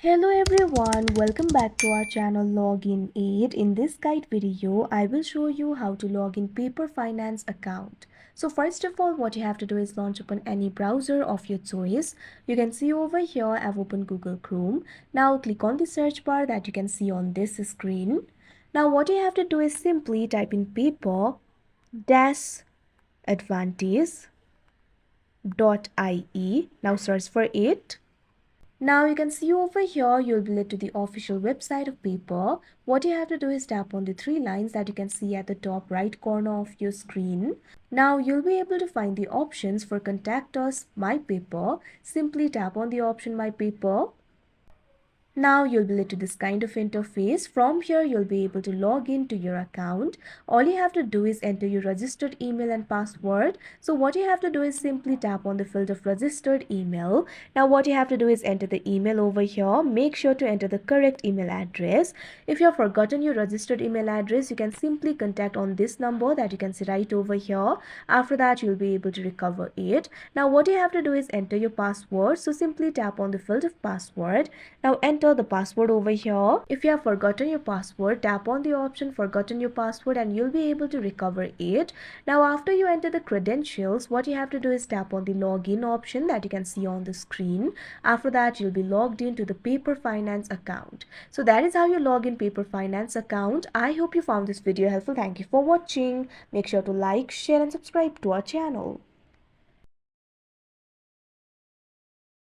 Hello everyone, welcome back to our channel Login Aid. In this guide video, I will show you how to log in Paper Finance account. So first of all, what you have to do is launch upon any browser of your choice. You can see over here, I've opened Google Chrome. Now click on the search bar that you can see on this screen. Now what you have to do is simply type in paper-advantage.ie. Now search for it. Now you can see over here, you'll be led to the official website of Paper. What you have to do is tap on the three lines that you can see at the top right corner of your screen. Now you'll be able to find the options for Contact Us, My Paper. Simply tap on the option My Paper. Now you'll be led to this kind of interface. From here, you'll be able to log into your account. All you have to do is enter your registered email and password. So what you have to do is simply tap on the field of registered email. Now what you have to do is enter the email over here. Make sure to enter the correct email address. If you have forgotten your registered email address, you can simply contact on this number that you can see right over here. After that, you'll be able to recover it. Now what you have to do is enter your password. So simply tap on the field of password. Now enter the password over here. If you have forgotten your password, tap on the option forgotten your password and you'll be able to recover it. Now after you enter the credentials, what you have to do is tap on the login option that you can see on the screen. After that, you'll be logged into the Paper Finance account. So that is how you log in Paper Finance account. I hope you found this video helpful. Thank you for watching. Make sure to like, share and subscribe to our channel.